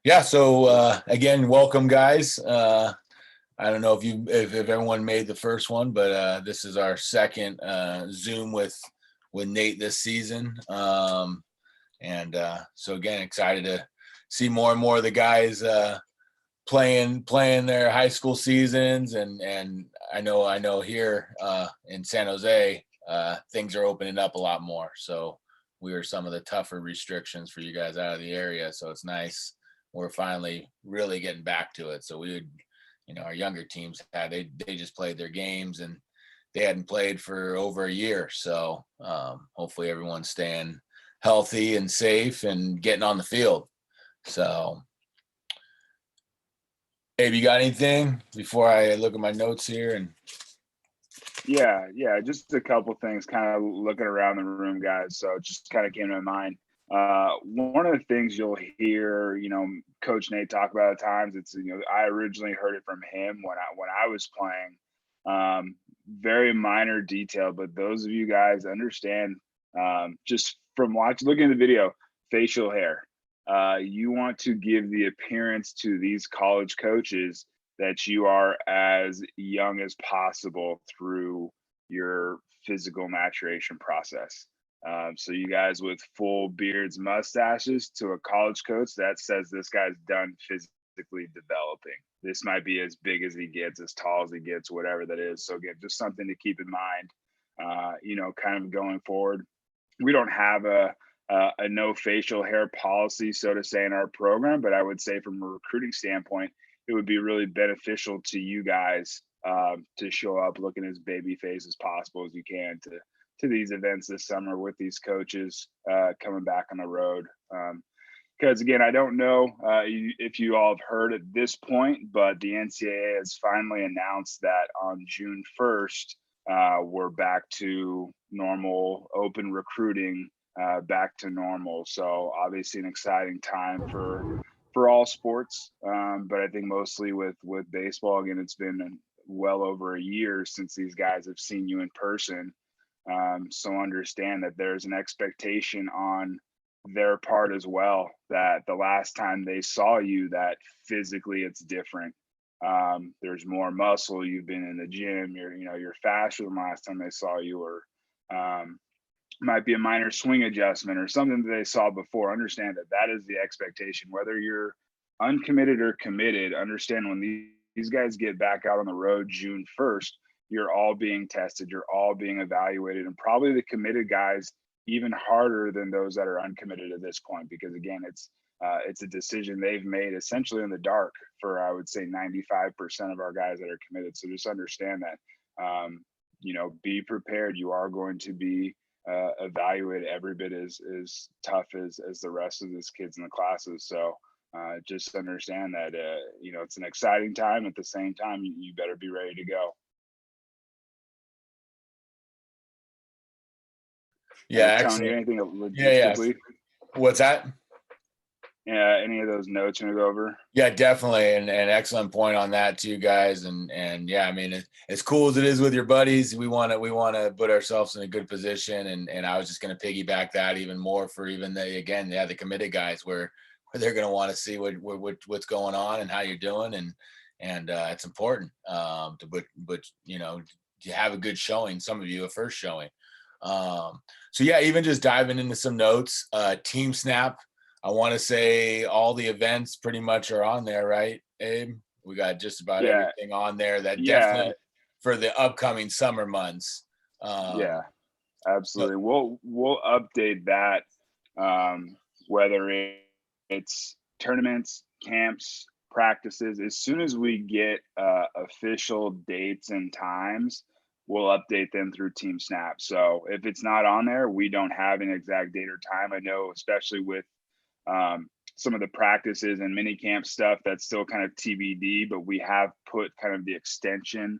Yeah. So again, welcome, guys. I don't know if everyone made the first one, but this is our second Zoom with Nate this season. So again, excited to see more and more of the guys playing their high school seasons, and I know here in San Jose things are opening up a lot more. So we were some of the tougher restrictions for you guys out of the area. So it's nice we're finally really getting back to it. So we would, our younger teams they just played their games and they hadn't played for over a year. So hopefully everyone's staying healthy and safe and getting on the field. So, Abe, you got anything before I look at my notes here? And Yeah, just a couple things kind of looking around the room, guys. So it just kind of came to mind. One of the things you'll hear, Coach Nate talk about at times, it's, I originally heard it from him when I was playing. Very minor detail, but those of you guys understand, just from looking at the video, facial hair. You want to give the appearance to these college coaches that you are as young as possible through your physical maturation process. So you guys with full beards, mustaches to a college coach, that says this guy's done physically developing. This might be as big as he gets, as tall as he gets, whatever that is. So again, just something to keep in mind, kind of going forward. We don't have a no facial hair policy, so to say, in our program, but I would say from a recruiting standpoint, it would be really beneficial to you guys to show up looking as baby face as possible as you can to these events this summer with these coaches coming back on the road. Because again, I don't know if you all have heard at this point, but the NCAA has finally announced that on June 1st, we're back to normal open recruiting, back to normal. So obviously an exciting time for all sports, but I think mostly with baseball. Again, it's been well over a year since these guys have seen you in person. So understand that there's an expectation on their part as well, that the last time they saw you, that physically it's different. There's more muscle. You've been in the gym. You're faster than last time they saw you, or might be a minor swing adjustment or something that they saw before. Understand that that is the expectation, whether you're uncommitted or committed. Understand when these guys get back out on the road June 1st, you're all being tested, you're all being evaluated, and probably the committed guys even harder than those that are uncommitted at this point, because again, it's a decision they've made essentially in the dark for, I would say, 95% of our guys that are committed. So just understand that, be prepared. You are going to be evaluated every bit as tough as the rest of these kids in the classes. So just understand that, it's an exciting time. At the same time, you better be ready to go. yeah, Tony, excellent. anything Yeah. logistically? What's that? Yeah, any of those notes you want to go over? Yeah, definitely, and excellent point on that too, guys. And yeah, I mean, as cool as it is with your buddies, we want to put ourselves in a good position. And I was just going to piggyback that even more for even the committed guys, where they're going to want to see what's going on and how you're doing, and it's important but you have a good showing. Some of you a first showing. So yeah, even just diving into some notes. Team Snap. I want to say all the events pretty much are on there, right, Abe? We got just about everything on there. That definitely for the upcoming summer months. Yeah, absolutely. We'll update that, whether it's tournaments, camps, practices. As soon as we get official dates and times, we'll update them through Team Snap. So if it's not on there, we don't have an exact date or time. I know, especially with some of the practices and mini camp stuff, that's still kind of TBD, but we have put kind of the extension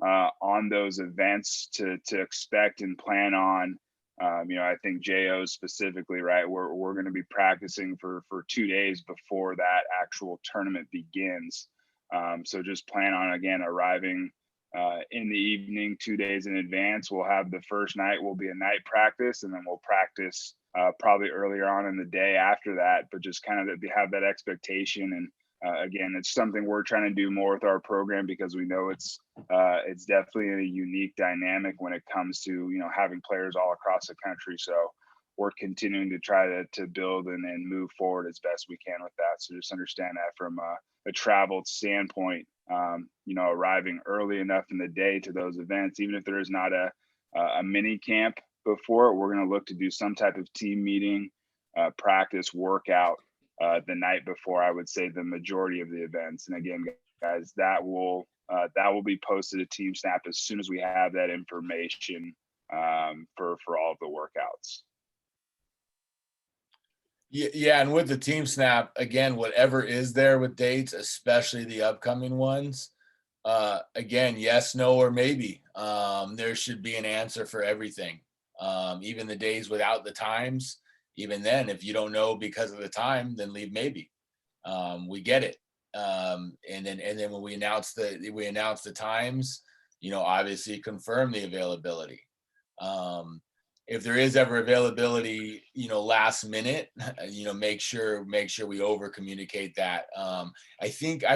on those events to expect and plan on. I think JO specifically, right? We're going to be practicing for 2 days before that actual tournament begins. So just plan on, again, arriving in the evening 2 days in advance. We'll have the first night will be a night practice, and then we'll practice probably earlier on in the day after that, but just kind of have that expectation. And again, it's something we're trying to do more with our program because we know it's definitely a unique dynamic when it comes to, you know, having players all across the country. So we're continuing to try to build and move forward as best we can with that. So just understand that from a traveled standpoint, you know, arriving early enough in the day to those events, even if there is not a mini camp before it, we're going to look to do some type of team meeting, practice, workout the night before. I would say the majority of the events. And again, guys, that will be posted to Team Snap as soon as we have that information for all of the workouts. Yeah, and with the Team Snap, again, whatever is there with dates, especially the upcoming ones, again, yes, no, or maybe. There should be an answer for everything. Even the days without the times, even then, if you don't know because of the time, then leave maybe. We get it. And then when we announce the times, you know, obviously confirm the availability. If there is ever availability, you know, last minute, you know, make sure we over communicate that. I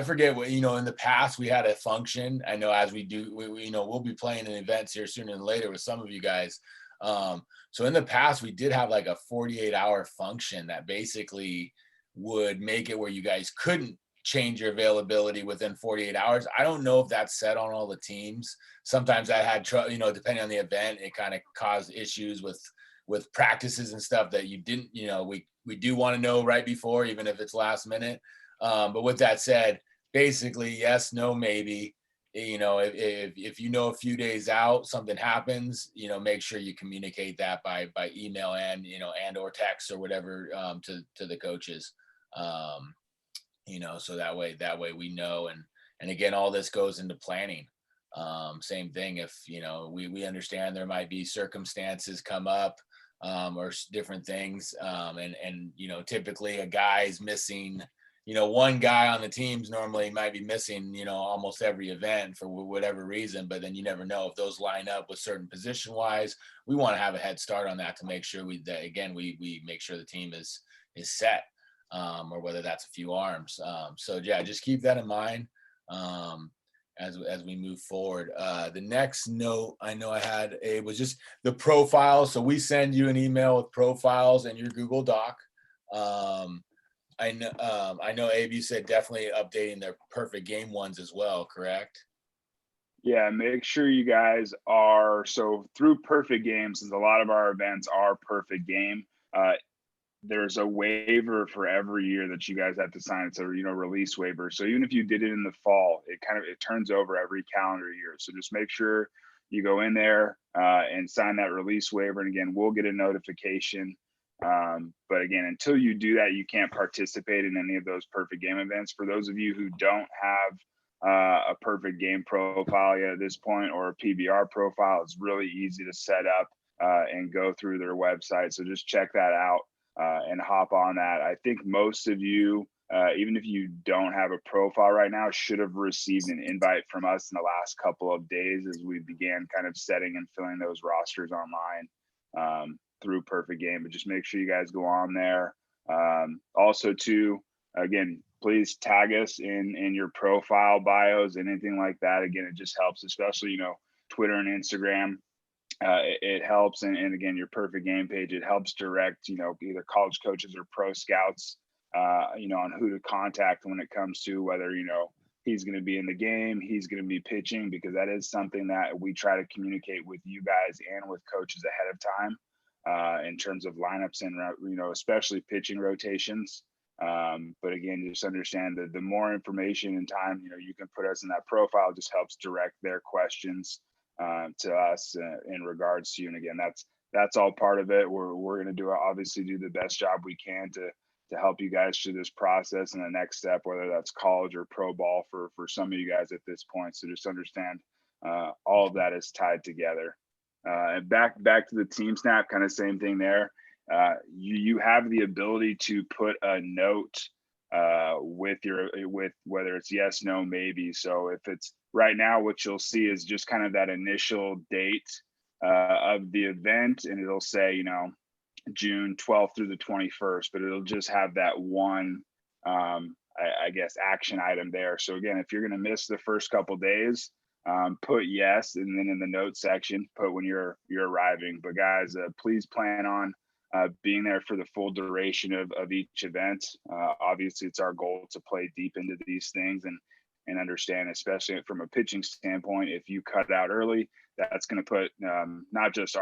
forget what, you know, in the past we had a function. I know as we do, you know, we'll be playing in events here sooner than later with some of you guys. So in the past we did have like a 48-hour function that basically would make it where you guys couldn't change your availability within 48 hours. I don't know if that's set on all the teams. Sometimes I had trouble, you know, depending on the event, it kind of caused issues with practices and stuff that you didn't, you know, we do want to know right before, even if it's last minute. But with that said, basically, yes, no, maybe. You know, if you know a few days out something happens, you know, make sure you communicate that by email and, you know, and or text or whatever, to the coaches. You know, so that way we know. And again, all this goes into planning. Same thing, if, you know, we understand there might be circumstances come up, or different things, and you know, typically a guy's missing, you know, one guy on the teams normally might be missing, you know, almost every event for whatever reason, but then you never know if those line up with certain position wise. We want to have a head start on that to make sure we make sure the team is set, or whether that's a few arms. So yeah, just keep that in mind, as we move forward. The next note I know I had was just the profiles. So we send you an email with profiles and your Google Doc. I know Abe, you said definitely updating their perfect game ones as well, correct? Yeah, make sure you guys are, so through Perfect Game, since a lot of our events are Perfect Game, there's a waiver for every year that you guys have to sign. It's a, you know, release waiver. So even if you did it in the fall, it turns over every calendar year. So just make sure you go in there and sign that release waiver. And again, we'll get a notification. But again, until you do that, you can't participate in any of those Perfect Game events. For those of you who don't have a Perfect Game profile yet at this point, or a PBR profile, it's really easy to set up and go through their website. So just check that out and hop on that. I think most of you, even if you don't have a profile right now, should have received an invite from us in the last couple of days as we began kind of setting and filling those rosters online through Perfect Game. But just make sure you guys go on there. Also, too, again, please tag us in your profile bios, anything like that. Again, it just helps, especially, you know, Twitter and Instagram. It helps, and again, your Perfect Game page, it helps direct, you know, either college coaches or pro scouts, you know, on who to contact when it comes to whether, you know, he's going to be in the game, he's going to be pitching, because that is something that we try to communicate with you guys and with coaches ahead of time, in terms of lineups and, you know, especially pitching rotations. But again, just understand that the more information and time, you know, you can put us in that profile, just helps direct their questions to us in regards to you. And again, that's all part of it. We're going to obviously do the best job we can to help you guys through this process and the next step, whether that's college or pro ball for some of you guys at this point. So just understand all of that is tied together. And back to the Team Snap, kind of same thing there. You have the ability to put a note with whether it's yes, no, maybe. So if it's right now, what you'll see is just kind of that initial date of the event, and it'll say, you know, June 12th through the 21st, but it'll just have that one, I guess, action item there. So again, if you're going to miss the first couple days, put yes, and then in the notes section, put when you're arriving. But guys, please plan on being there for the full duration of each event. Obviously, it's our goal to play deep into these things and understand, especially from a pitching standpoint, if you cut out early, that's going to put not just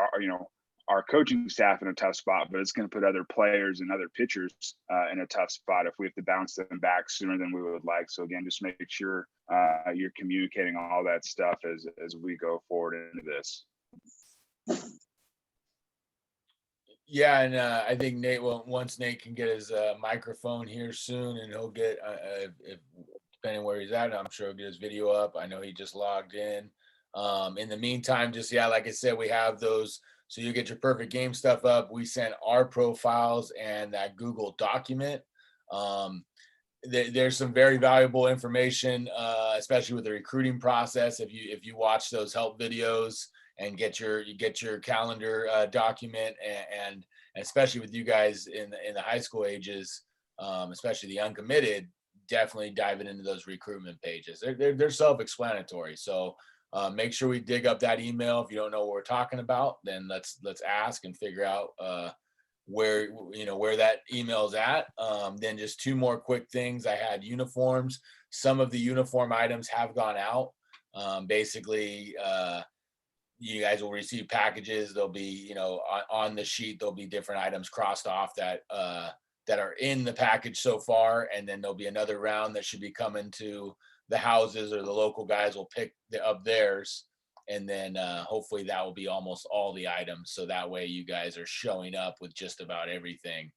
our coaching staff in a tough spot, but it's going to put other players and other pitchers in a tough spot if we have to bounce them back sooner than we would like. So again, just make sure you're communicating all that stuff as we go forward into this. Yeah, and I think Nate once Nate can get his microphone here soon, and he'll get if depending where he's at, I'm sure he'll get his video up. I know he just logged in. In the meantime, just like I said, we have those. So you get your perfect game stuff up. We sent our profiles and that Google document. There's some very valuable information, especially with the recruiting process. If you watch those help videos and get your calendar document, and especially with you guys in the high school ages, especially the uncommitted, definitely diving into those recruitment pages. They're self-explanatory. So make sure we dig up that email. If you don't know what we're talking about, then let's ask and figure out where that email's at. Then just two more quick things. I had uniforms. Some of the uniform items have gone out. Basically, you guys will receive packages. There'll be, on the sheet, there'll be different items crossed off that are in the package so far. And then there'll be another round that should be coming to the houses, or the local guys will pick up theirs. And then hopefully that will be almost all the items. So that way you guys are showing up with just about everything,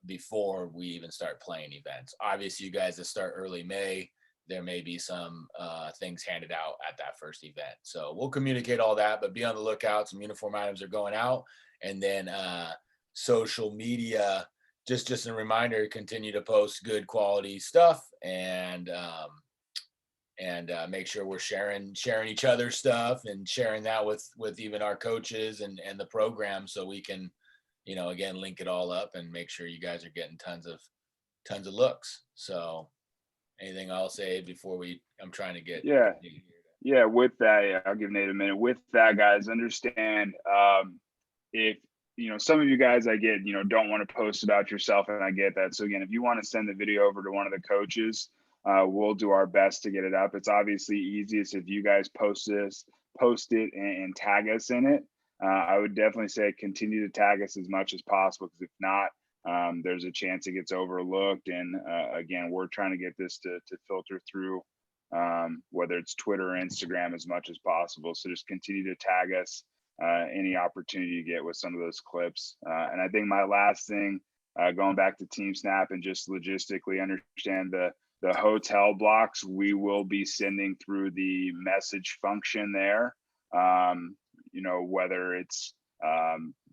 before we even start playing events. Obviously, you guys that start early May, there may be some things handed out at that first event. So we'll communicate all that, but be on the lookout. Some uniform items are going out. And then social media, just a reminder, continue to post good quality stuff, and make sure we're sharing each other's stuff and sharing that with even our coaches and the program, so we can, again, link it all up and make sure you guys are getting tons of looks. So anything I'll say before I'm trying to get. Yeah. With that, I'll give Nate a minute. With that, guys, understand if some of you guys, I get, don't want to post about yourself, and I get that. So again, if you want to send the video over to one of the coaches, we'll do our best to get it up. It's obviously easiest if you guys post it and tag us in it. I would definitely say continue to tag us as much as possible, because if not, there's a chance it gets overlooked. And again, we're trying to get this to filter through, whether it's Twitter or Instagram, as much as possible. So just continue to tag us any opportunity you get with some of those clips. And I think my last thing, going back to Team Snap, and just logistically understand the hotel blocks, we will be sending through the message function there. Whether it's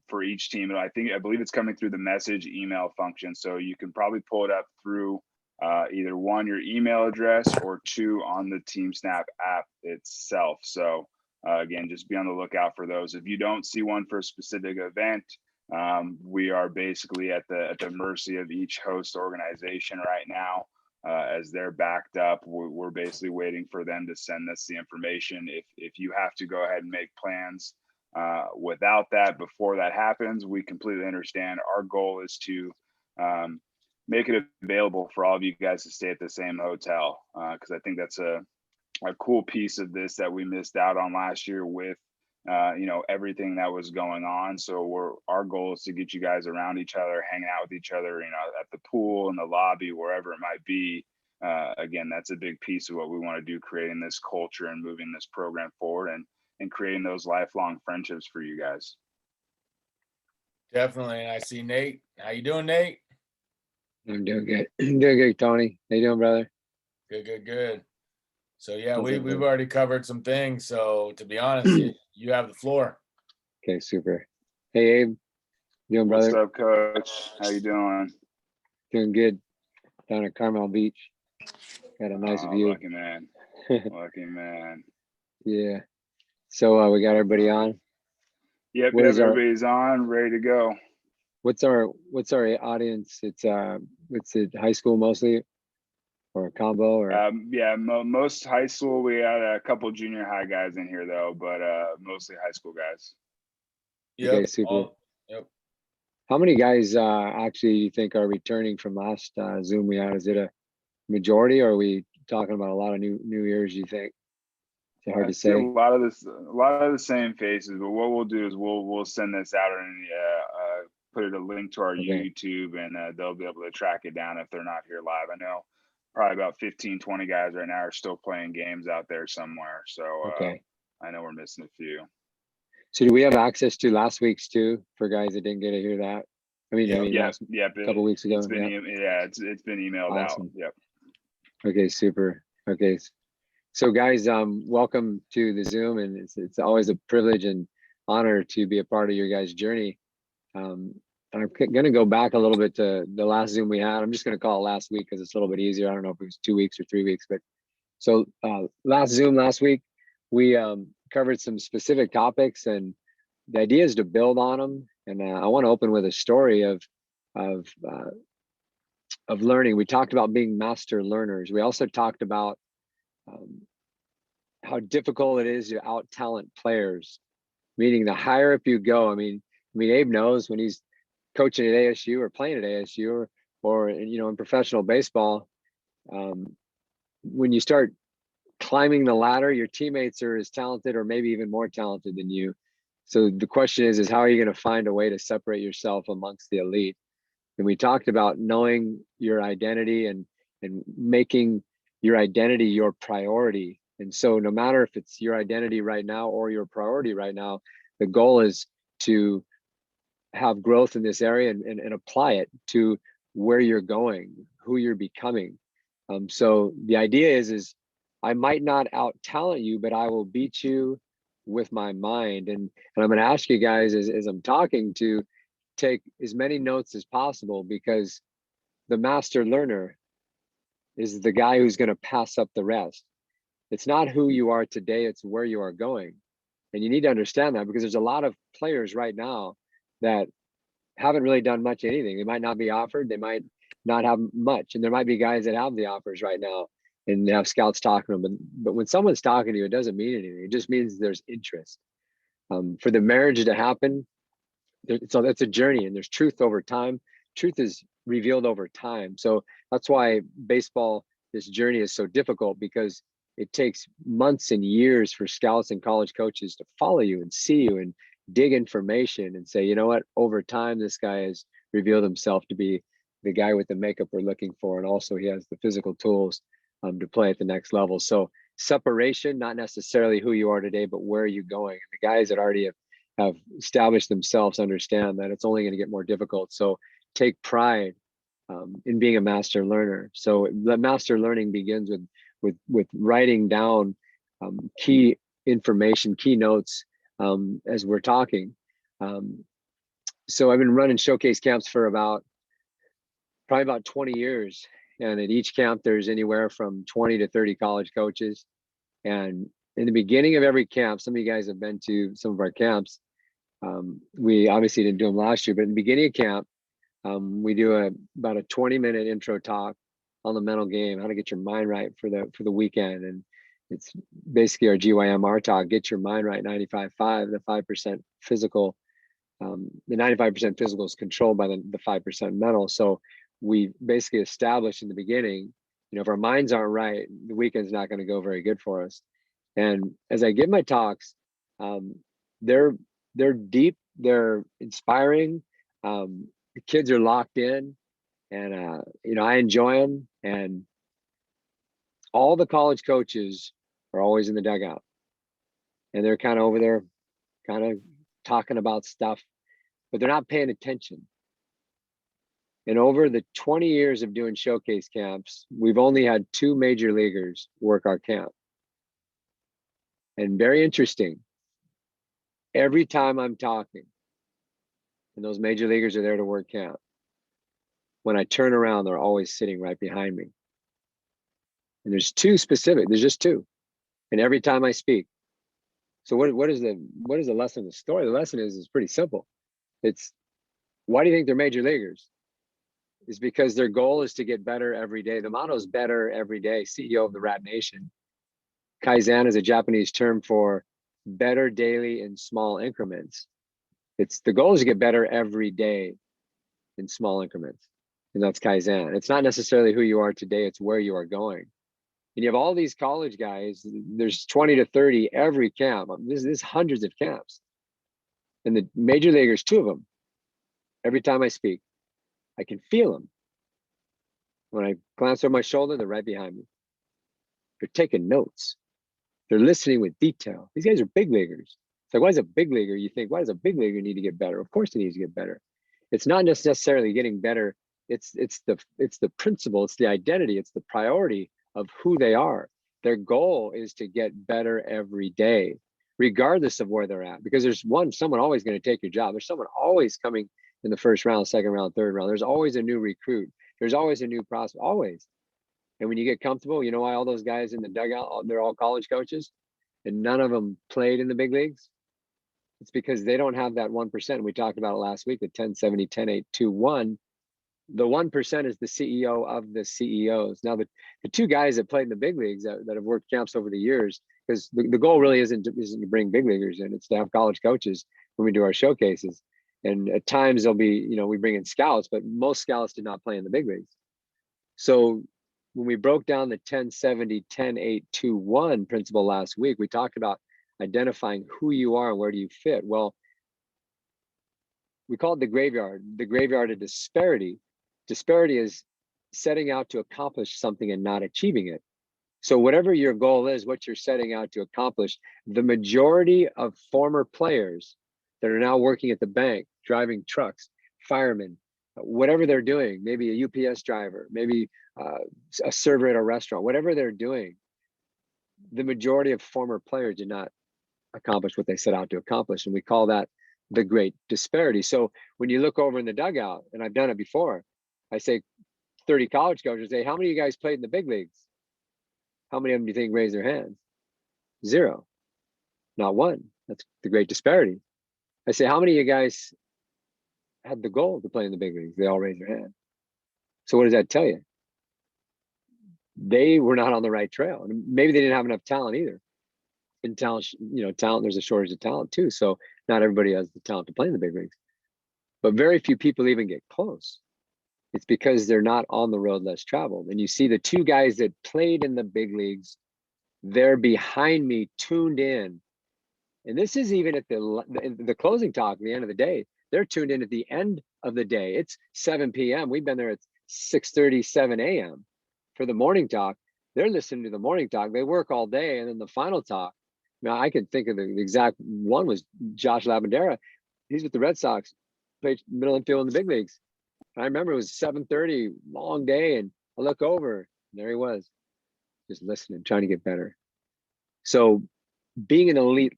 for each team, I believe it's coming through the message email function. So you can probably pull it up through either one, your email address, or two, on the Team Snap app itself. So again, just be on the lookout for those. If you don't see one for a specific event, we are basically at the mercy of each host organization right now. As they're backed up, we're basically waiting for them to send us the information. If you have to go ahead and make plans without that before that happens, we completely understand. Our goal is to make it available for all of you guys to stay at the same hotel, because I think that's a cool piece of this that we missed out on last year with everything that was going on. So our goal is to get you guys around each other, hanging out with each other, at the pool, in the lobby, wherever it might be. Again, that's a big piece of what we want to do, creating this culture and moving this program forward, and creating those lifelong friendships for you guys. Definitely. And I see Nate. How you doing, Nate? I'm doing good. Doing good, Tony. How you doing, brother? Good. So yeah, we've already covered some things. So to be honest, you have the floor. Okay, super. Hey, Abe. Doing, brother? What's up, Coach? How you doing? Doing good. Down at Carmel Beach. Got a nice view. Lucky man. Lucky man. Yeah. So we got everybody on? Yep, What yep. is our Everybody's on, ready to go. what's our audience? It's it high school mostly, or a combo, or Yeah, most high school. We had a couple junior high guys in here though, but mostly high school guys. okay, Yep. super. Yep. How many guys actually you think are returning from last Zoom we had? Is it a majority, or are we talking about a lot of new ears, you think? It's hard to I'd say a say. lot of the same faces. But what we'll do is we'll send this out and put it a link to our Okay. YouTube, and they'll be able to track it down if they're not here live. I know probably about 15, 20 guys right now are still playing games out there somewhere. So Okay. I know we're missing a few. So do we have access to last week's too, for guys that didn't get to hear that? I mean, Yep. last Yep. couple weeks ago. It's been Yeah. it's been emailed out. Awesome. Yep. Okay, super. Okay. So guys, welcome to the Zoom, and it's always a privilege and honor to be a part of your guys' journey. I'm gonna go back a little bit to the last Zoom we had. I'm just gonna call it last week because it's a little bit easier. I don't know if it was 2 weeks or 3 weeks, but so last Zoom last week, we covered some specific topics, and the idea is to build on them. And I want to open with a story of of learning. We talked about being master learners. We also talked about um, how difficult it is to out talent players, meaning the higher up you go. I mean, Abe knows when he's coaching at ASU or playing at ASU, or in professional baseball, when you start climbing the ladder, your teammates are as talented or maybe even more talented than you. So the question is how are you going to find a way to separate yourself amongst the elite? And we talked about knowing your identity and making your identity your priority. And so no matter if it's your identity right now or your priority right now, the goal is to have growth in this area and apply it to where you're going, who you're becoming. So the idea is I might not out talent you, but I will beat you with my mind. And I'm going to ask you guys as I'm talking to take as many notes as possible, because the master learner is the guy who's going to pass up the rest. It's not who you are today, it's where you are going. And you need to understand that, because there's a lot of players right now that haven't really done much anything. They might not be offered, they might not have much. And there might be guys that have the offers right now and they have scouts talking to them. But when someone's talking to you, it doesn't mean anything. It just means there's interest. For the marriage to happen, so that's a journey, and there's truth over time. Truth is revealed over time. So that's why baseball, this journey is so difficult, because it takes months and years for scouts and college coaches to follow you and see you and dig information and say, you know what, over time, this guy has revealed himself to be the guy with the makeup we're looking for. And also he has the physical tools to play at the next level. So separation, not necessarily who you are today, but where are you going? And the guys that already have established themselves understand that it's only going to get more difficult. So take pride in being a master learner. So the master learning begins with writing down key information, key notes as we're talking. So I've been running showcase camps for probably about 20 years. And at each camp, there's anywhere from 20 to 30 college coaches. And in the beginning of every camp, some of you guys have been to some of our camps. We obviously didn't do them last year, but in the beginning of camp, we do about a 20-minute intro talk on the mental game, how to get your mind right for the weekend. And it's basically our GYMR talk, get your mind right, 95.5, the 5% physical. The 95% physical is controlled by the 5% mental. So we basically established in the beginning, if our minds aren't right, the weekend's not going to go very good for us. And as I give my talks, they're deep, they're inspiring. The kids are locked in, and I enjoy them. And all the college coaches are always in the dugout, and they're kind of over there, kind of talking about stuff, but they're not paying attention. And over the 20 years of doing showcase camps, we've only had 2 major leaguers work our camp. And very interesting, every time I'm talking, and those major leaguers are there to work camp, when I turn around, they're always sitting right behind me. And there's 2 specific, there's just 2. And every time I speak, So what is the lesson of the story? The lesson is pretty simple. It's, why do you think they're major leaguers? Is because their goal is to get better every day. The motto is better every day. CEO of the Rat Nation. Kaizen is a Japanese term for better daily in small increments. It's, the goal is to get better every day in small increments. And that's Kaizen. It's not necessarily who you are today, it's where you are going. And you have all these college guys, there's 20 to 30 every camp. There's hundreds of camps. And the major leaguers, 2 of them, every time I speak, I can feel them. When I glance over my shoulder, they're right behind me. They're taking notes. They're listening with detail. These guys are big leaguers. It's like, why is a big leaguer? You think, why does a big leaguer need to get better? Of course he needs to get better. It's not necessarily getting better. It's the principle, it's the identity, it's the priority of who they are. Their goal is to get better every day, regardless of where they're at. Because there's someone always going to take your job. There's someone always coming in the first round, second round, third round. There's always a new recruit. There's always a new prospect, always. And when you get comfortable, you know why all those guys in the dugout, they're all college coaches and none of them played in the big leagues? It's because they don't have that 1%. We talked about it last week, the 10-70, 10-8, 2-1. The 1% is the CEO of the CEOs. Now, the 2 guys that played in the big leagues that have worked camps over the years, because the goal really isn't to bring big leaguers in, it's to have college coaches when we do our showcases. And at times there'll be, we bring in scouts, but most scouts did not play in the big leagues. So when we broke down the 10-70, 10-8, 2-1 principle last week, we talked about identifying who you are and where do you fit. Well, we call it the graveyard of disparity. Disparity is setting out to accomplish something and not achieving it. So whatever your goal is, what you're setting out to accomplish, the majority of former players that are now working at the bank, driving trucks, firemen, whatever they're doing, maybe a UPS driver, maybe a server at a restaurant, whatever they're doing, the majority of former players did not accomplish what they set out to accomplish. And we call that the Great Disparity. So when you look over in the dugout, and I've done it before, I say 30 college coaches, say, how many of you guys played in the big leagues? How many of them do you think raise their hands? 0, not 1. That's the Great Disparity. I say, how many of you guys had the goal to play in the big leagues? They all raise their hand. So what does that tell you? They were not on the right trail. And maybe they didn't have enough talent either. In talent, talent, there's a shortage of talent too. So not everybody has the talent to play in the big leagues. But very few people even get close. It's because they're not on the road less traveled. And you see the 2 guys that played in the big leagues, they're behind me, tuned in. And this is even at the closing talk at the end of the day. They're tuned in at the end of the day. It's 7 p.m. We've been there at 6:30, 7 a.m. for the morning talk. They're listening to the morning talk. They work all day. And then the final talk. Now, I can think of the exact one was Josh Lavandera. He's with the Red Sox, played middle infield in the big leagues. I remember it was 7:30, long day, and I look over, and there he was, just listening, trying to get better. So being an elite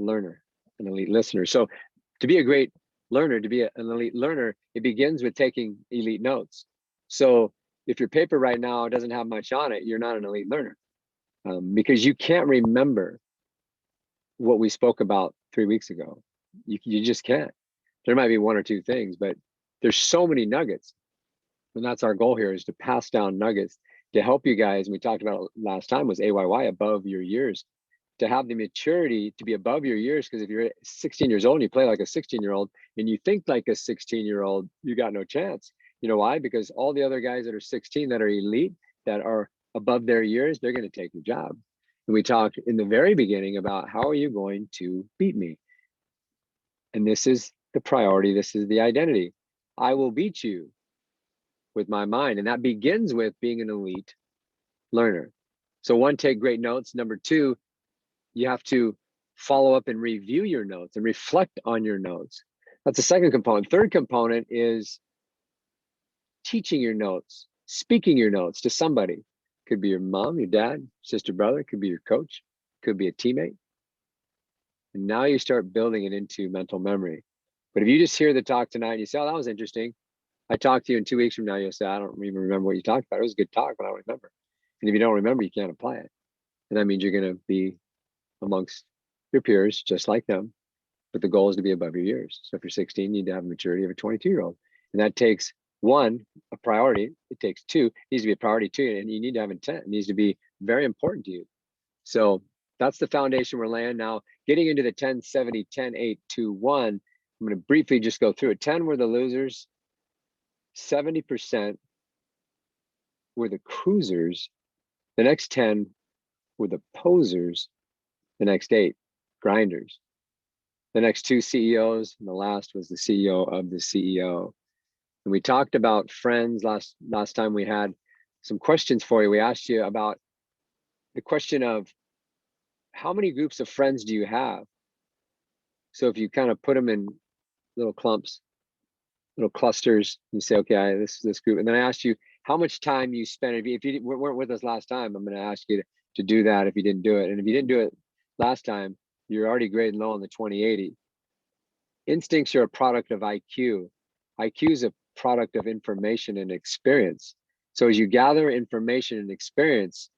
learner, an elite listener. So to be a great learner, to be an elite learner, it begins with taking elite notes. So if your paper right now doesn't have much on it, you're not an elite learner because you can't remember what we spoke about 3 weeks ago. You just can't. There might be 1 or 2 things, but there's so many nuggets. And that's our goal here, is to pass down nuggets to help you guys. And we talked about it last time, was AYY, above your years, to have the maturity to be above your years. Because if you're 16 years old and you play like a 16-year-old and you think like a 16-year-old, you got no chance. You know why? Because all the other guys that are 16 that are elite, that are above their years, they're going to take the job. And we talked in the very beginning about how are you going to beat me? And this is the priority. This is the identity. I will beat you with my mind. And that begins with being an elite learner. So 1, take great notes. Number 2, you have to follow up and review your notes and reflect on your notes. That's the second component. Third component is teaching your notes, speaking your notes to somebody. Could be your mom, your dad, sister, brother, could be your coach, could be a teammate. And now you start building it into mental memory. But if you just hear the talk tonight and you say, oh, that was interesting. I talked to you in 2 weeks from now, you'll say, I don't even remember what you talked about. It was a good talk, but I don't remember. And if you don't remember, you can't apply it. And that means you're going to be amongst your peers just like them, but the goal is to be above your years. So if you're 16, you need to have maturity of a 22-year-old. And that takes one, a priority. It takes two, it needs to be a priority too. And you need to have intent. It needs to be very important to you. So that's the foundation we're laying. Now, getting into the 10, 70, 10, 8, 2, 1, I'm going to briefly just go through it. 10 were the losers, 70% were the cruisers, the next 10 were the posers, the next 8 grinders, the next 2 CEOs, and the last was the CEO of the CEO. And we talked about friends last time. We had some questions for you. We asked you about the question of how many groups of friends do you have? So if you kind of put them in little clumps, little clusters, you say, okay, this is this group. And then I asked you how much time you spent. If you weren't with us last time, I'm going to ask you to do that if you didn't do it. And if you didn't do it last time, you're already grading low on the 2080. Instincts are a product of IQ. IQ is a product of information and experience. So as you gather information and experience,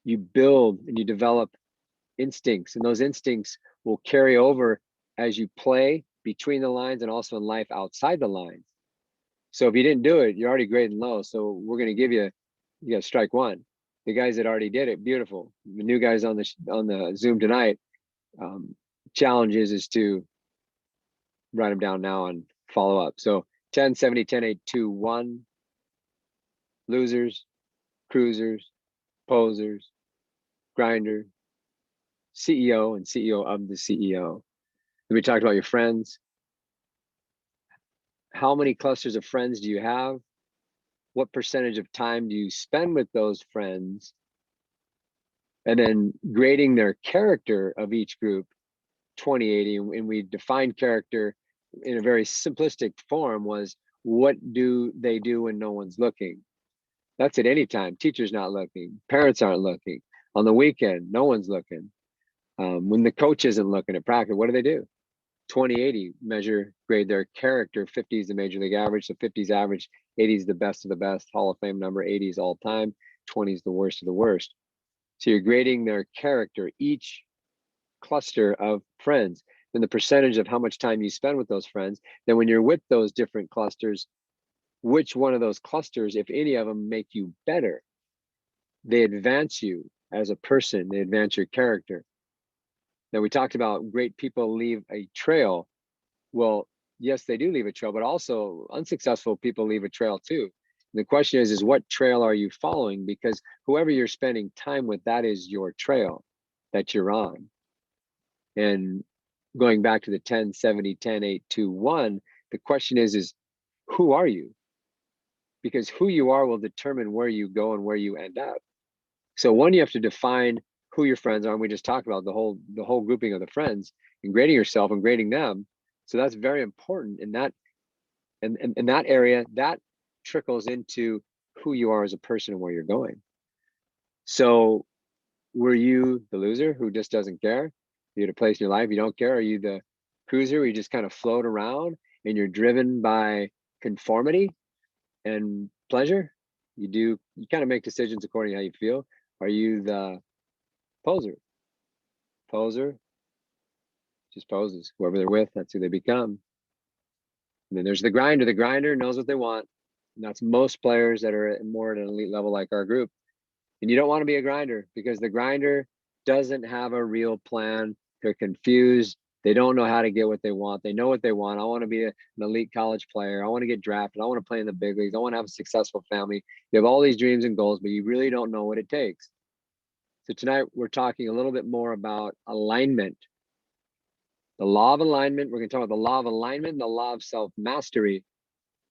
you build and you develop instincts, and those instincts will carry over as you play between the lines and also in life outside the lines. So if you didn't do it, you're already grading low. So we're going to give you got strike one. The guys that already did it, beautiful. The new guys on the Zoom tonight, challenge is to write them down now and follow up. So 10, 70, 10, 8, 2, 1, losers, cruisers, posers, grinder, CEO, and CEO of the CEO. Then we talked about your friends. How many clusters of friends do you have? What percentage of time do you spend with those friends? And then grading their character of each group, 2080. And we defined character in a very simplistic form was, what do they do when no one's looking? That's at any time. Teacher's not looking. Parents aren't looking. On the weekend, no one's looking. When the coach isn't looking at practice, what do? 2080 measure, grade their character. 50 is the major league average. So 50 is average, 80 is the best of the best, Hall of Fame number, 80 is all time, 20 is the worst of the worst. So you're grading their character, each cluster of friends, then the percentage of how much time you spend with those friends. Then when you're with those different clusters, which one of those clusters, if any of them, make you better? They advance you as a person, they advance your character. Now we talked about great people leave a trail. Well, yes, they do leave a trail, but also unsuccessful people leave a trail too. And the question is what trail are you following? Because whoever you're spending time with, that is your trail that you're on. And going back to the 10, 70, 10, 8, 2, 1, the question is who are you? Because who you are will determine where you go and where you end up. So one, you have to define who your friends are. And we just talked about the whole grouping of the friends and grading yourself and grading them. So that's very important in that, and in that area, that trickles into who you are as a person and where you're going. So were you the loser who just doesn't care? Are you at a place in your life you don't care? Are you the cruiser where you just kind of float around and you're driven by conformity and pleasure? You kind of make decisions according to how you feel. Are you the poser? Poser just poses. Whoever they're with, that's who they become. And then there's the grinder. The grinder knows what they want. And that's most players that are more at an elite level like our group. And you don't want to be a grinder because the grinder doesn't have a real plan. They're confused. They don't know how to get what they want. They know what they want. I want to be an elite college player. I want to get drafted. I want to play in the big leagues. I want to have a successful family. You have all these dreams and goals, but you really don't know what it takes. So tonight we're talking a little bit more about alignment. The law of alignment. We're going to talk about the law of alignment and the law of self-mastery.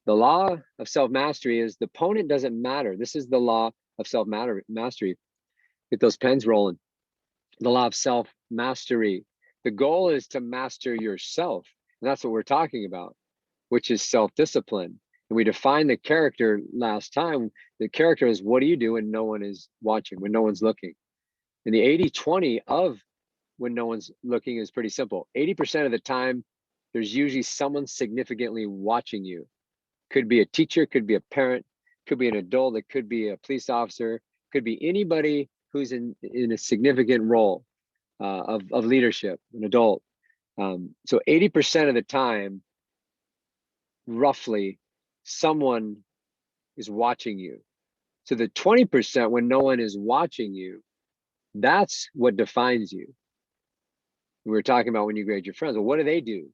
The law of self-mastery is the opponent doesn't matter. This is the law of self-mastery. Get those pens rolling. The law of self-mastery. The goal is to master yourself. And that's what we're talking about, which is self-discipline. And we defined the character last time. The character is, what do you do when no one is watching, when no one's looking? And the 80-20 of when no one's looking is pretty simple. 80% of the time, there's usually someone significantly watching you. Could be a teacher, could be a parent, could be an adult, it could be a police officer, could be anybody who's in a significant role. of leadership, an adult. So 80% of the time, roughly, someone is watching you. So the 20% when no one is watching you, that's what defines you. We were talking about when you grade your friends. Well, what do they do?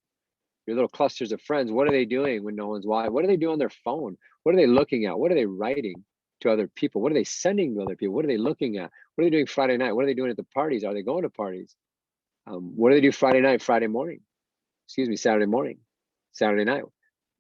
Your little clusters of friends, what are they doing when no one's watching? What do they do on their phone? What are they looking at? What are they writing to other people? What are they sending to other people? What are they looking at? What are they doing Friday night? What are they doing at the parties? Are they going to parties? What do they do Friday night, Friday morning? Excuse me, Saturday morning, Saturday night?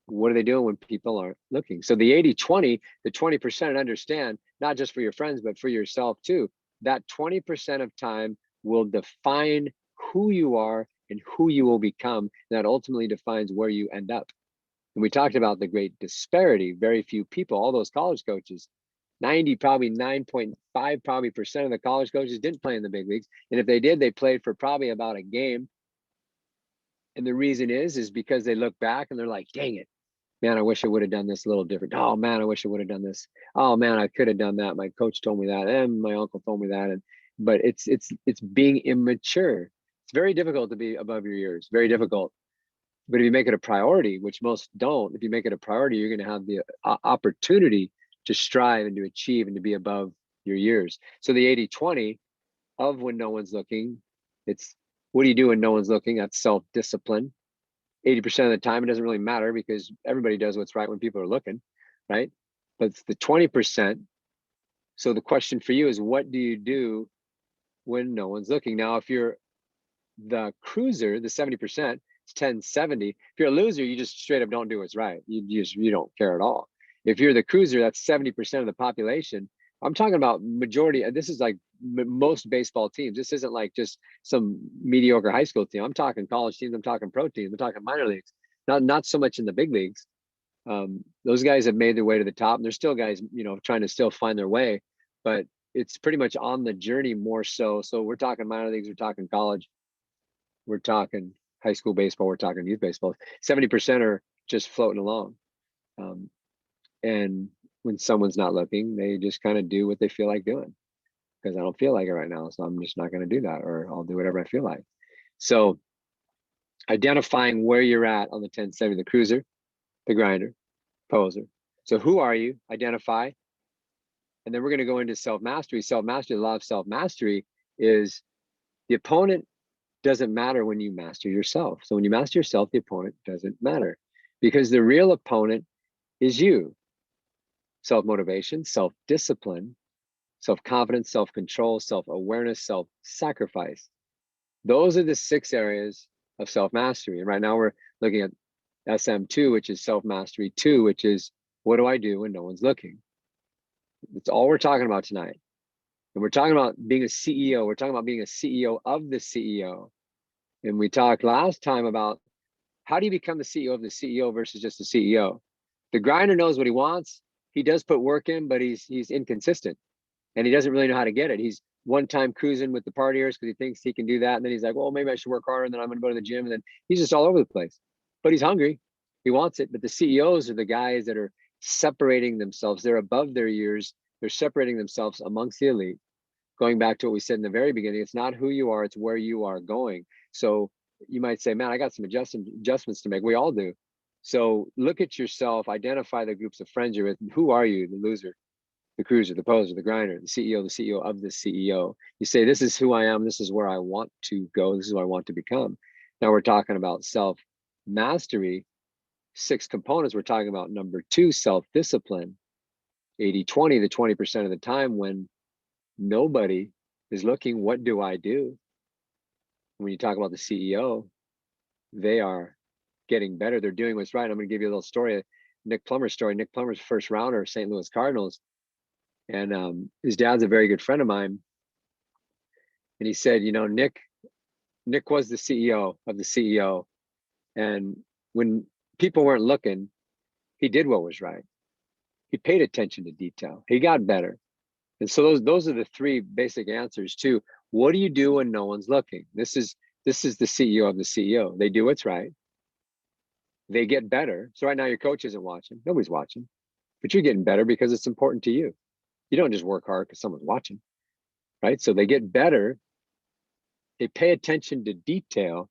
What are they doing when people aren't looking? So the 80-20, the 20%, understand, not just for your friends, but for yourself too, that 20% of time will define who you are and who you will become. And that ultimately defines where you end up. And we talked about the great disparity. Very few people, all those college coaches, 90, probably 9.5 probably percent of the college coaches didn't play in the big leagues. And if they did, they played for probably about a game. And the reason is because they look back and they're like, dang it, man, I wish I would have done this a little different. Oh man, I wish I would have done this. Oh man, I could have done that. My coach told me that, and my uncle told me that. But it's being immature. It's very difficult to be above your years. Very difficult. But if you make it a priority, which most don't, if you make it a priority, you're going to have the opportunity to strive and to achieve and to be above your years. So the 80-20 of when no one's looking, it's what do you do when no one's looking? That's self-discipline. 80% of the time, it doesn't really matter because everybody does what's right when people are looking, right? But it's the 20%. So the question for you is, what do you do when no one's looking? Now, if you're the cruiser, the 70%, it's 10-70. If you're a loser, you just straight up don't do what's right. You don't care at all. If you're the cruiser, that's 70% of the population. I'm talking about majority. This is like most baseball teams. This isn't like just some mediocre high school team. I'm talking college teams. I'm talking pro teams. I'm talking minor leagues. Not so much in the big leagues. Those guys have made their way to the top, and there's still guys, trying to still find their way. But it's pretty much on the journey more so. So we're talking minor leagues. We're talking college. We're talking high school baseball. We're talking youth baseball. 70% are just floating along. And when someone's not looking, they just kind of do what they feel like doing because I don't feel like it right now. So I'm just not going to do that, or I'll do whatever I feel like. So identifying where you're at on the 10-70, the cruiser, the grinder, poser. So who are you? Identify. And then we're going to go into self-mastery. Self-mastery, the law of self-mastery is the opponent doesn't matter when you master yourself. So when you master yourself, the opponent doesn't matter because the real opponent is you. Self-motivation, self-discipline, self-confidence, self-control, self-awareness, self-sacrifice. Those are the 6 areas of self-mastery. And right now we're looking at SM2, which is self-mastery 2, which is what do I do when no one's looking? That's all we're talking about tonight. And we're talking about being a CEO. We're talking about being a CEO of the CEO. And we talked last time about how do you become the CEO of the CEO versus just the CEO? The grinder knows what he wants. He does put work in, but he's inconsistent and he doesn't really know how to get it. He's one time cruising with the partiers because he thinks he can do that. And then he's like, well, maybe I should work harder. And then I'm going to go to the gym. And then he's just all over the place, but he's hungry. He wants it. But the CEOs are the guys that are separating themselves. They're above their years. They're separating themselves amongst the elite. Going back to what we said in the very beginning, it's not who you are, it's where you are going. So you might say, man, I got some adjustments to make. We all do. So look at yourself, identify the groups of friends you're with. Who are you? The loser, the cruiser, the poser, the grinder, the CEO of the CEO. You say, this is who I am. This is where I want to go. This is who I want to become. Now we're talking about self-mastery, 6 components. We're talking about number 2, self-discipline, 80-20, the 20% of the time when nobody is looking, what do I do? When you talk about the CEO, they are getting better. They're doing what's right. I'm going to give you a little story, Nick Plummer's story. Nick Plummer's first rounder, St. Louis Cardinals. And his dad's a very good friend of mine. And he said, Nick was the CEO of the CEO. And when people weren't looking, he did what was right. He paid attention to detail. He got better. And so those are the 3 basic answers to what do you do when no one's looking? This is the CEO of the CEO. They do what's right. They get better. So right now your coach isn't watching. Nobody's watching. But you're getting better because it's important to you. You don't just work hard because someone's watching, right? So they get better They pay attention to detail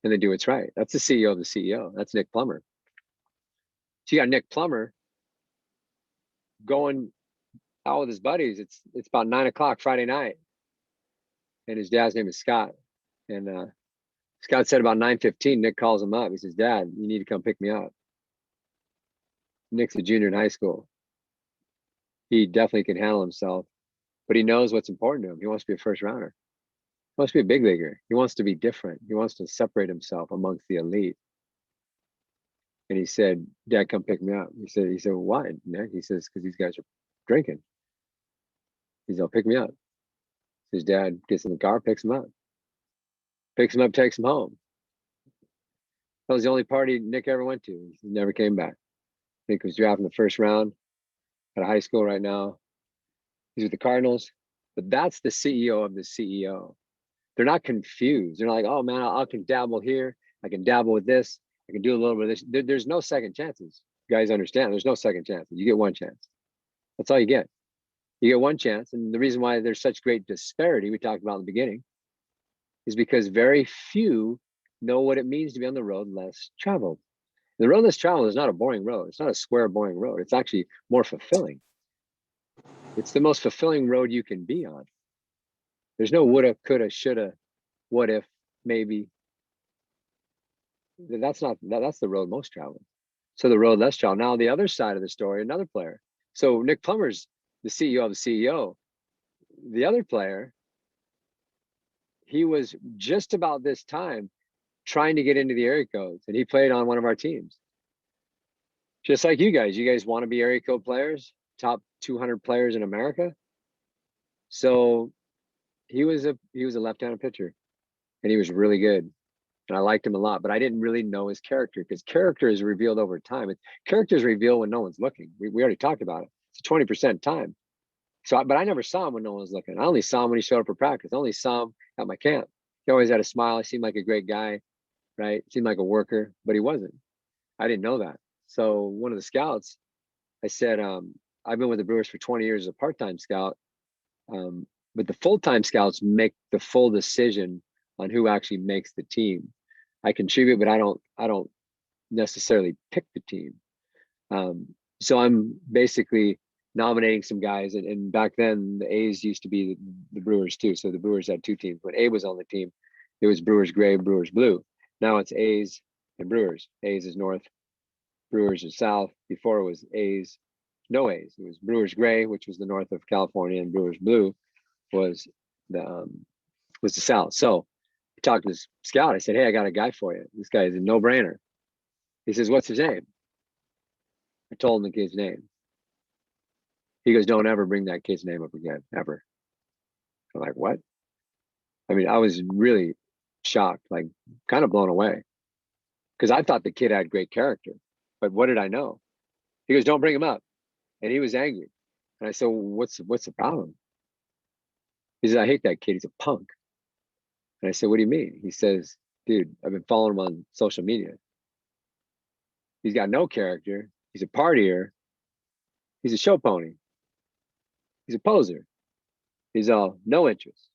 and they do what's right. That's the CEO of the CEO. That's Nick Plummer. So you got Nick Plummer going out with his buddies. It's about 9 o'clock Friday night. And his dad's name is Scott. And Scott said about 9:15, Nick calls him up. He says, Dad, you need to come pick me up. Nick's a junior in high school. He definitely can handle himself, but he knows what's important to him. He wants to be a first rounder. He wants to be a big leaguer. He wants to be different. He wants to separate himself amongst the elite. And he said, Dad, come pick me up. He said, why, Nick? He says, because these guys are drinking. He said, pick me up. His dad gets in the car, picks him up, takes him home. That was the only party Nick ever went to. He never came back. Nick was drafted in the first round out of high school right now. He's with the Cardinals, but that's the CEO of the CEO. They're not confused. They're not like, oh man, I can dabble here. I can dabble with this. I can do a little bit of this. There's no second chances. You guys understand, there's no second chances. You get one chance. That's all you get. You get one chance. And the reason why there's such great disparity we talked about in the beginning is because very few know what it means to be on the road less traveled. The road less traveled is not a boring road. It's not a square, boring road. It's actually more fulfilling. It's the most fulfilling road you can be on. There's no woulda, coulda, shoulda, what if, maybe. That's the road most traveled. So the road less traveled. Now the other side of the story, another player. So Nick Plummer's the CEO of the CEO. The other player, he was just about this time trying to get into the area codes, and he played on one of our teams. Just like you guys want to be area code players, top 200 players in America. So he was a left-handed pitcher, and he was really good, and I liked him a lot. But I didn't really know his character, because character is revealed over time. Character is revealed when no one's looking. We already talked about it. It's 20% time. So, but I never saw him when no one was looking. I only saw him when he showed up for practice. I only saw him at my camp. He always had a smile. He seemed like a great guy, right? Seemed like a worker, but he wasn't. I didn't know that. So one of the scouts, I said, I've been with the Brewers for 20 years as a part-time scout, but the full-time scouts make the full decision on who actually makes the team. I contribute, but I don't necessarily pick the team. So I'm basically nominating some guys, and back then the A's used to be the Brewers too. So the Brewers had two teams. When Abe was on the team, it was Brewers Gray, Brewers Blue. Now it's A's and Brewers. A's is North, Brewers is South. Before it was A's, no A's. It was Brewers Gray, which was the north of California, and Brewers Blue was the South. So I talked to this scout. I said, hey, I got a guy for you. This guy is a no-brainer. He says, what's his name? I told him the kid's name. He goes, don't ever bring that kid's name up again, ever. I'm like, what? I mean, I was really shocked, like kind of blown away, because I thought the kid had great character, but what did I know? He goes, don't bring him up. And he was angry. And I said, well, what's the problem? He says, I hate that kid. He's a punk. And I said, what do you mean? He says, dude, I've been following him on social media. He's got no character. He's a partier. He's a show pony. He's a poser. He's all no interest.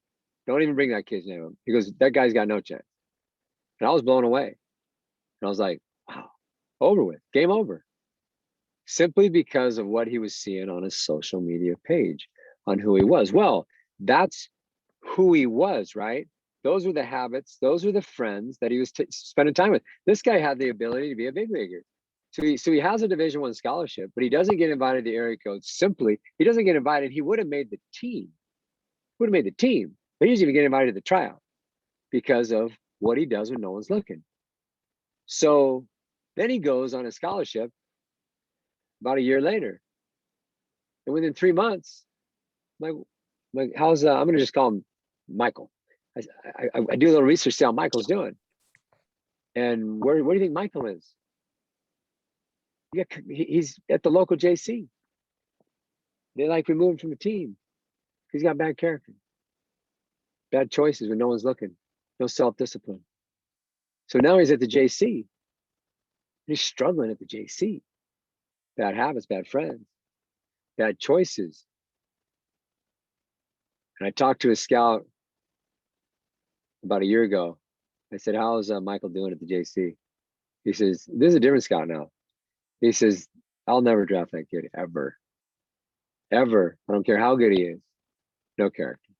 Don't even bring that kid's name up. He goes, that guy's got no chance. And I was blown away. And I was like, wow, over with, game over. Simply because of what he was seeing on his social media page, on who he was. Well, that's who he was, right? Those were the habits. Those were the friends that he was spending time with. This guy had the ability to be a big leaguer. So he has a Division I scholarship, but he doesn't get invited to the area codes. Simply, he doesn't get invited. He would have made the team. Would have made the team, but he doesn't even get invited to the tryout because of what he does when no one's looking. So then he goes on a scholarship about a year later, and within 3 months, like how's I'm gonna just call him Michael. I do a little research, see how Michael's doing, and where do you think Michael is? Yeah, he's at the local JC. They like removed him from the team. He's got bad character, bad choices when no one's looking, no self-discipline. So now he's at the JC. He's struggling at the JC. Bad habits, bad friends, bad choices. And I talked to a scout about a year ago. I said, how's Michael doing at the JC? He says, this is a different scout now. He says, I'll never draft that kid ever. Ever. I don't care how good he is. No character.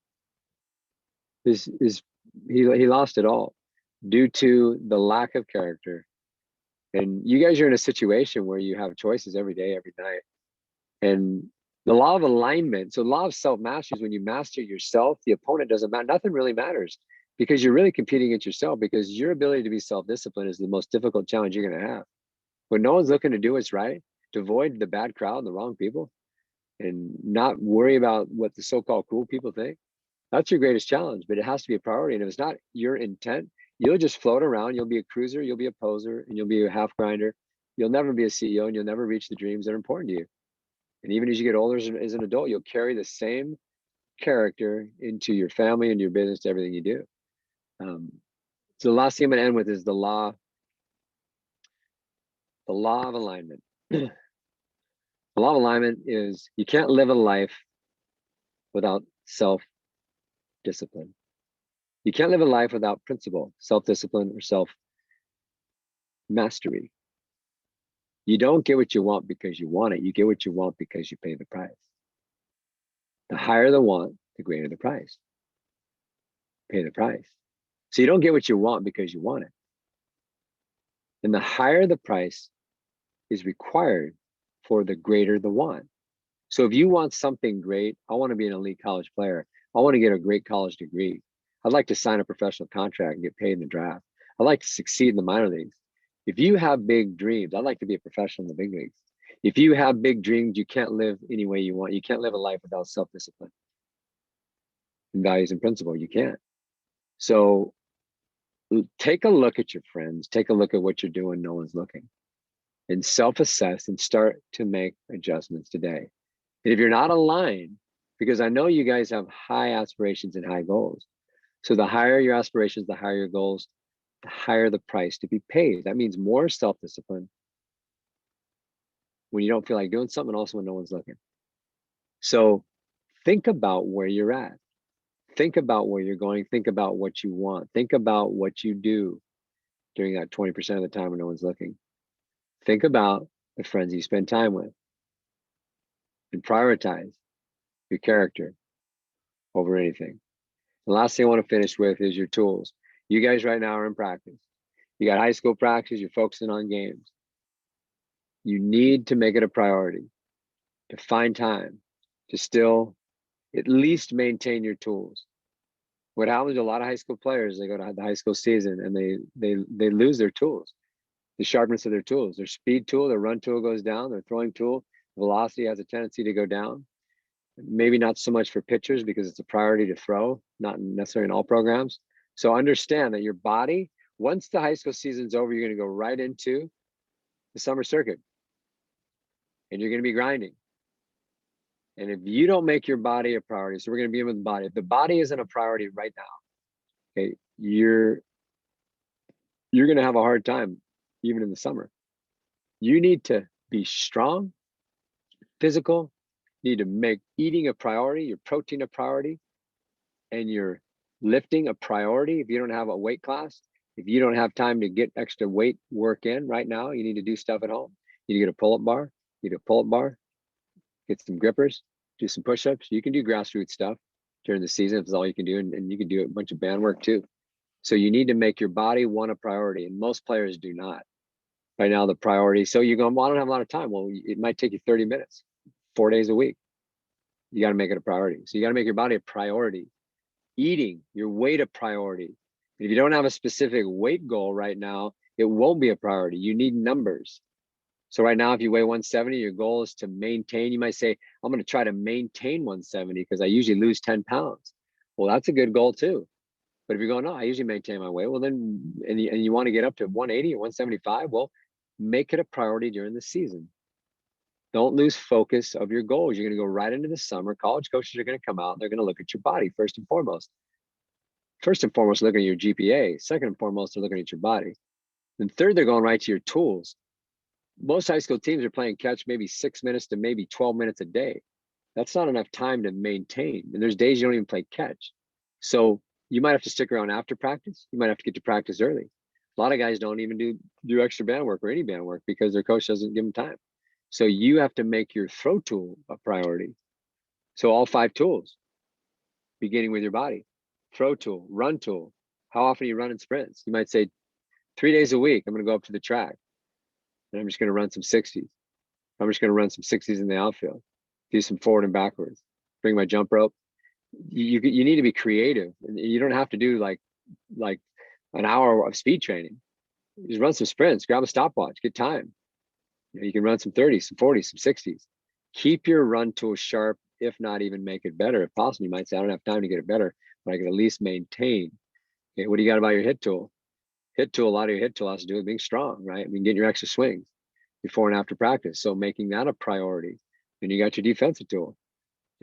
He lost it all due to the lack of character. And you guys are in a situation where you have choices every day, every night. And the law of alignment, so law of self-mastery is when you master yourself, the opponent doesn't matter. Nothing really matters because you're really competing against yourself, because your ability to be self-disciplined is the most difficult challenge you're going to have. When no one's looking to do what's right, to avoid the bad crowd and the wrong people, and not worry about what the so-called cool people think, that's your greatest challenge. But it has to be a priority. And if it's not your intent, you'll just float around. You'll be a cruiser, you'll be a poser, and you'll be a half grinder. You'll never be a CEO, and you'll never reach the dreams that are important to you. And even as you get older as an adult, you'll carry the same character into your family and your business, everything you do. So the last thing I'm going to end with is the law of alignment. The law of alignment is you can't live a life without self-discipline. You can't live a life without principle, self-discipline, or self-mastery. You don't get what you want because you want it. You get what you want because you pay the price. The higher the want, the greater the price. Pay the price. So you don't get what you want because you want it. And the higher the price is required for the greater the want. So if you want something great, I want to be an elite college player. I want to get a great college degree. I'd like to sign a professional contract and get paid in the draft. I'd like to succeed in the minor leagues. If you have big dreams, I'd like to be a professional in the big leagues. If you have big dreams, you can't live any way you want. You can't live a life without self-discipline and values and principle. You can't. So take a look at your friends. Take a look at what you're doing. No one's looking. And self-assess and start to make adjustments today. And if you're not aligned, because I know you guys have high aspirations and high goals. So the higher your aspirations, the higher your goals, the higher the price to be paid. That means more self-discipline when you don't feel like doing something, and also when no one's looking. So think about where you're at. Think about where you're going. Think about what you want. Think about what you do during that 20% of the time when no one's looking. Think about the friends you spend time with and prioritize your character over anything. The last thing I want to finish with is your tools. You guys right now are in practice. You got high school practice, you're focusing on games. You need to make it a priority to find time to still at least maintain your tools. What happens to a lot of high school players, they go to the high school season and they lose their tools, the sharpness of their tools. Their speed tool, their run tool goes down, their throwing tool, velocity has a tendency to go down. Maybe not so much for pitchers because it's a priority to throw, not necessarily in all programs. So understand that your body, once the high school season's over, you're going to go right into the summer circuit and you're going to be grinding. And if you don't make your body a priority, so we're going to be in with the body. If the body isn't a priority right now, okay, you're going to have a hard time even in the summer. You need to be strong, physical. You need to make eating a priority, your protein a priority, and your lifting a priority. If you don't have a weight class, if you don't have time to get extra weight work in right now, you need to do stuff at home. You need to get a pull-up bar, get some grippers, do some push-ups. You can do grassroots stuff during the season if it's all you can do, and you can do a bunch of band work too. So you need to make your body one a priority, and most players do not. Right now, the priority, so you're going, well, I don't have a lot of time. Well, it might take you 30 minutes, 4 days a week. You got to make it a priority. So you got to make your body a priority. Eating, your weight a priority. If you don't have a specific weight goal right now, it won't be a priority. You need numbers. So right now, if you weigh 170, your goal is to maintain. You might say, I'm going to try to maintain 170 because I usually lose 10 pounds. Well, that's a good goal too. But if you're going, no, I usually maintain my weight, well then, and you want to get up to 180 or 175, well, make it a priority during the season. Don't lose focus of your goals. You're going to go right into the summer. College coaches are going to come out. They're going to look at your body first and foremost. First and foremost, looking at your GPA. Second and foremost, they're looking at your body. And third, they're going right to your tools. Most high school teams are playing catch maybe 6 minutes to maybe 12 minutes a day. That's not enough time to maintain. And there's days you don't even play catch. So you might have to stick around after practice. You might have to get to practice early. A lot of guys don't even do extra band work or any band work because their coach doesn't give them time. So you have to make your throw tool a priority. So all 5 tools, beginning with your body: throw tool, run tool. How often are you running sprints? You might say 3 days a week, I'm going to go up to the track and I'm just going to run some 60s. I'm just going to run some 60s in the outfield, do some forward and backwards, bring my jump rope. You need to be creative, and you don't have to do like an hour of speed training. You just run some sprints, grab a stopwatch, get time. You can run some 30s, some 40s, some 60s. Keep your run tool sharp, if not even make it better. If possible, you might say, I don't have time to get it better, but I can at least maintain. Okay, what do you got about your hit tool? Hit tool, a lot of your hit tool has to do with being strong, right? I mean, getting your extra swings before and after practice. So making that a priority. Then you got your defensive tool.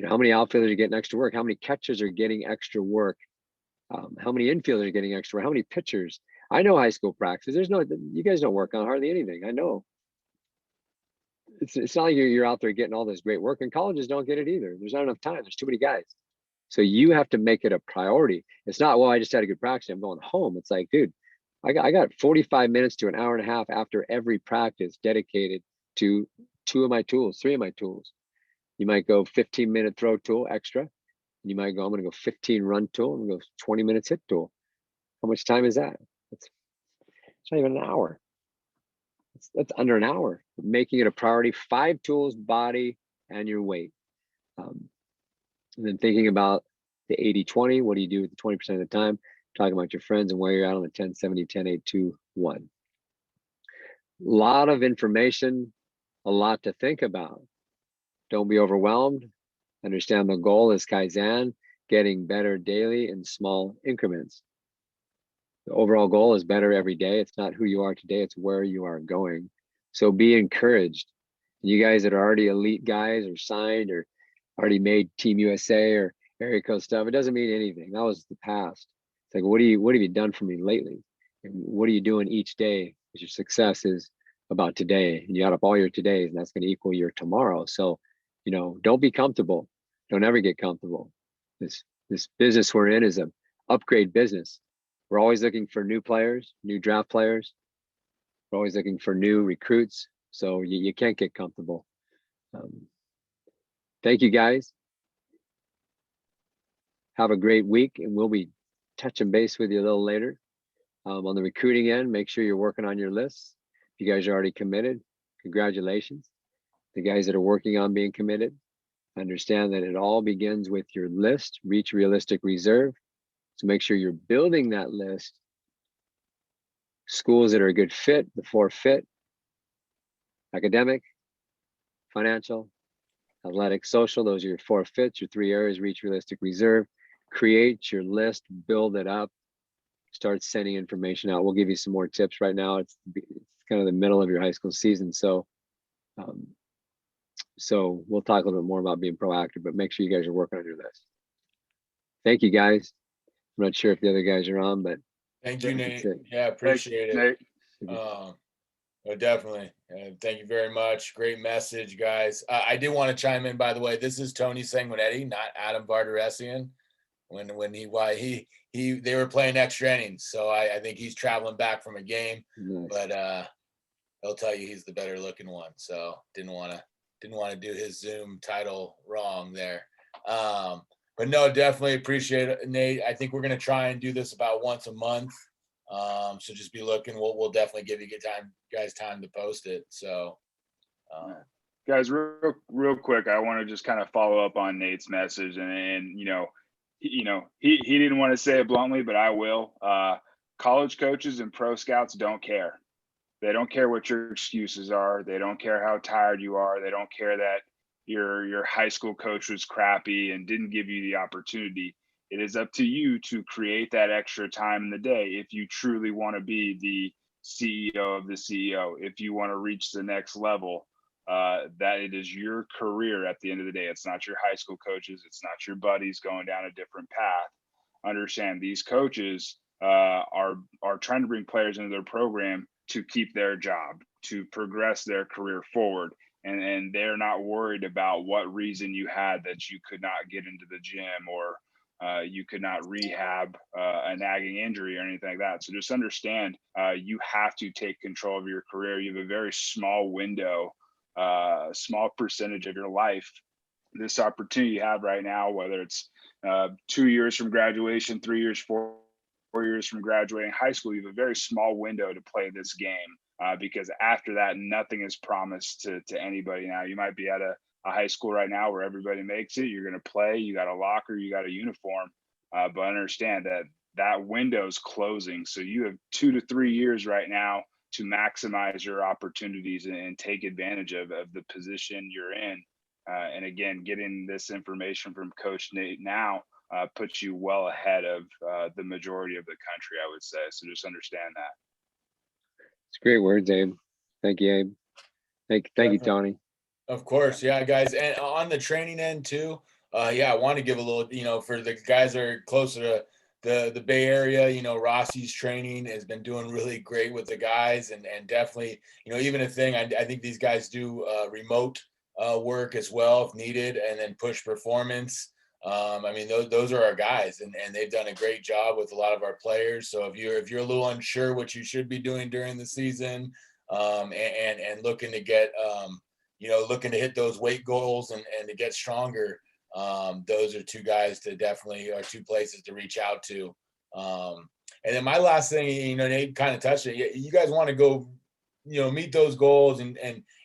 How many outfielders are getting extra work? How many catchers are getting extra work? How many infielders are getting extra work? How many pitchers? I know high school practice. You guys don't work on hardly anything. I know. It's not like you're out there getting all this great work, and colleges don't get it either. There's not enough time. There's too many guys. So you have to make it a priority. It's not, well, I just had a good practice, I'm going home. It's like, dude, I got 45 minutes to an hour and a half after every practice dedicated to 2 of my tools, 3 of my tools. You might go 15-minute throw tool extra. You might go, I'm going to go 15 run tool. I'm going to go 20 minutes hit tool. How much time is that? It's not even an hour. That's under an hour. Making it a priority. 5 tools, body, and your weight. And then thinking about the 80-20. What do you do with the 20% of the time? Talking about your friends and where you're at on the 10, 70, 10, 8, 2, 1. A lot of information, a lot to think about. Don't be overwhelmed. Understand the goal is Kaizen, getting better daily in small increments. The overall goal is better every day. It's not who you are today, it's where you are going. So be encouraged. You guys that are already elite guys or signed or already made Team USA or area code stuff, it doesn't mean anything. That was the past. It's like, what have you done for me lately? And what are you doing each day? Because your success is about today. And you add up all your todays, and that's going to equal your tomorrow. So, don't be comfortable. Don't ever get comfortable. This business we're in is an upgrade business. We're always looking for new players, new draft players. We're always looking for new recruits. So you can't get comfortable. Thank you, guys. Have a great week, and we'll be touching base with you a little later. On the recruiting end, make sure you're working on your lists. If you guys are already committed, congratulations. The guys that are working on being committed, understand that it all begins with your list. Reach realistic reserve. So make sure you're building that list. Schools that are a good fit, the 4 fit: academic, financial, athletic, social. Those are your 4 fits, your 3 areas. Reach realistic reserve. Create your list, build it up, start sending information out. We'll give you some more tips right now. It's kind of the middle of your high school season. So we'll talk a little bit more about being proactive, but make sure you guys are working on your list. Thank you, guys. I'm not sure if the other guys are on, but thank you, Nate. Yeah, appreciate it. Nate. Definitely. Thank you very much. Great message, guys. I did want to chime in, by the way. This is Tony Sanguinetti, not Adam Barderessian. When they were playing extra innings, so I think he's traveling back from a game. Nice. But he'll tell you he's the better looking one. So didn't want to do his Zoom title wrong there. But no, definitely appreciate it, Nate. I think we're gonna try and do this about once a month. So just be looking. We'll definitely give you guys time to post it. So, guys, real quick, I want to just kind of follow up on Nate's message, and he didn't want to say it bluntly, but I will. College coaches and pro scouts don't care. They don't care what your excuses are. They don't care how tired you are. They don't care that your high school coach was crappy and didn't give you the opportunity. It is up to you to create that extra time in the day if you truly want to be the CEO of the CEO, if you want to reach the next level. That it is your career at the end of the day. It's not your high school coaches. It's not your buddies going down a different path. Understand, these coaches are trying to bring players into their program to keep their job, to progress their career forward. And they're not worried about what reason you had that you could not get into the gym, or you could not rehab a nagging injury or anything like that. So just understand, you have to take control of your career. You have a very small window, small percentage of your life. This opportunity you have right now, whether it's 2 years from graduation, 3 years, 4 years from graduating high school, you have a very small window to play this game, because after that, nothing is promised to anybody. Now, you might be at a high school right now where everybody makes it. You're going to play. You got a locker. You got a uniform. But understand that that window's closing. So you have 2 to 3 years right now to maximize your opportunities and take advantage of the position you're in. And again, getting this information from Coach Nate now puts you well ahead of the majority of the country, I would say. So just understand that. It's great words, Abe. Thank you, Abe. Thank you, Tony. Of course. Yeah, guys. And on the training end too, I want to give a little, for the guys that are closer to the Bay Area, Rossi's training has been doing really great with the guys, and definitely, even a thing, I think these guys do remote work as well if needed, and then push performance. Those are our guys, and they've done a great job with a lot of our players. So if you're a little unsure what you should be doing during the season, and looking to get, looking to hit those weight goals and to get stronger, those are two guys to definitely, or two places to reach out to. And then my last thing, Nate kind of touched it. You guys want to go, meet those goals, and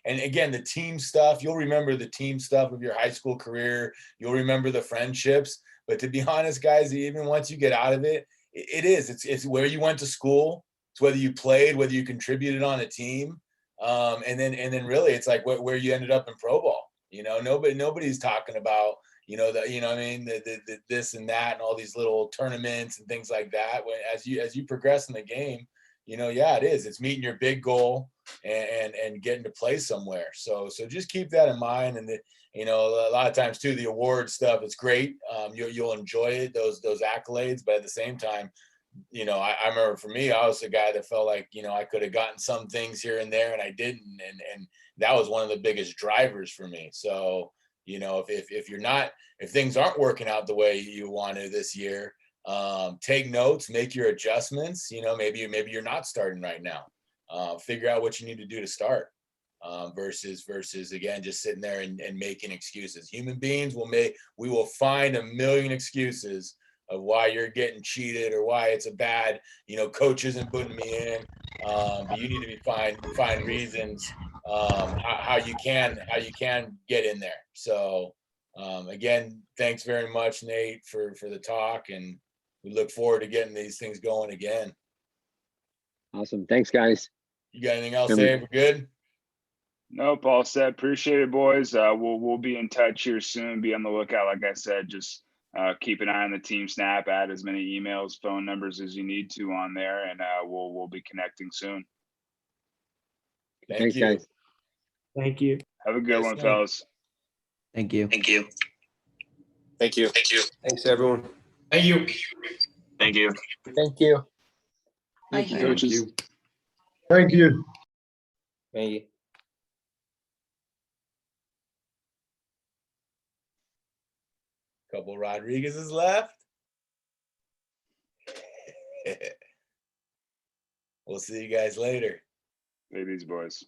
again, the team stuff. You'll remember the team stuff of your high school career. You'll remember the friendships. But to be honest, guys, even once you get out of it, it's where you went to school. It's whether you played, whether you contributed on a team. And then really it's like where you ended up in pro ball. Nobody's talking about, the this and that and all these little tournaments and things like that. As you progress in the game, it is. It's meeting your big goal and getting to play somewhere. So just keep that in mind. And a lot of times too, the award stuff is great. You'll enjoy it, those accolades, but at the same time, I remember for me, I was the guy that felt like, I could have gotten some things here and there and I didn't. And that was one of the biggest drivers for me. So, if things aren't working out the way you wanted this year, take notes, make your adjustments. Maybe you're not starting right now. Figure out what you need to do to start, versus again, just sitting there and making excuses. Human beings we will find a million excuses of why you're getting cheated or why it's a bad, coach isn't putting me in. But you need to find reasons how you can get in there. So again, thanks very much, Nate, for the talk, and we look forward to getting these things going again. Awesome. Thanks, guys. You got anything else, Dave? We're good? Nope, all set. Appreciate it, boys. We'll be in touch here soon. Be on the lookout. Like I said, just keep an eye on the team snap, add as many emails, phone numbers as you need to on there, and we'll be connecting soon. Thanks, guys. Thank you. Have a good one, fellas. Thank you. Thank you. Thank you. Thank you. Thanks, everyone. Thank you. Thank you. Thank you. Thank you. Coaches. Thank you. Thank you. Couple Rodriguez's left. We'll see you guys later. Ladies, boys.